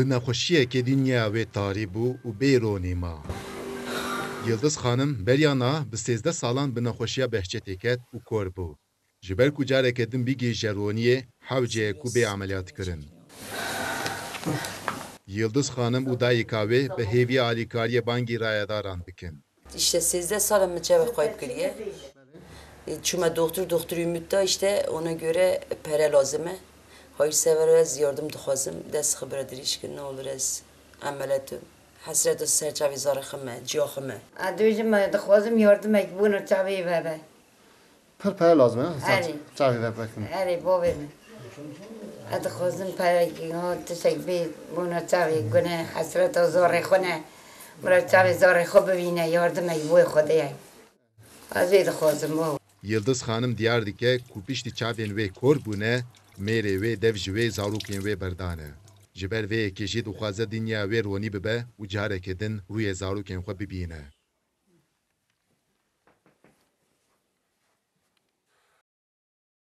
bi nexweşiyekê dinya wê tarî bû û bêronî ma. Yıldız Xanim beryana bi 13 salan bi nexweşiya behçetê ket û kor bû. Ji ber ku carekê din bîgê jeroniyê hewceyek û bê ameliyat kirin. Yıldız Xanim û dayîka wê bi hêviya alîkariyê bangî rayedaran dikin. İşte 13 salım mı cevap kayıp giriyor. Çünkü doktor ümitte işte ona göre para lazım. Hayırsever az yardım dixwazim dest xibret diriş ki ne olur az ameliyatım. Hasret serçavi zarıxımı, ciyaxımı. Adujim dixwazim yardım ek bunu çavi bebe. Para lazım ha? Eri. Çavi ver bakın. Eri bobim. Dixwazim para ki ha tişek bir bunu çavi gune hasret zarı xune. Mara çavi zarı xo bibine yardım ek bu xodaya. Az bir dixwazim bu. Yıldız Xanim diyar dike ku piştî çavên wê kor bûne, mêrê wê dev ji wê zarokên wê berdane. Ji ber vê yekê jî dixwaze dinya wê ronî bibe û carekê din rûyê zarokên xwe bibîne.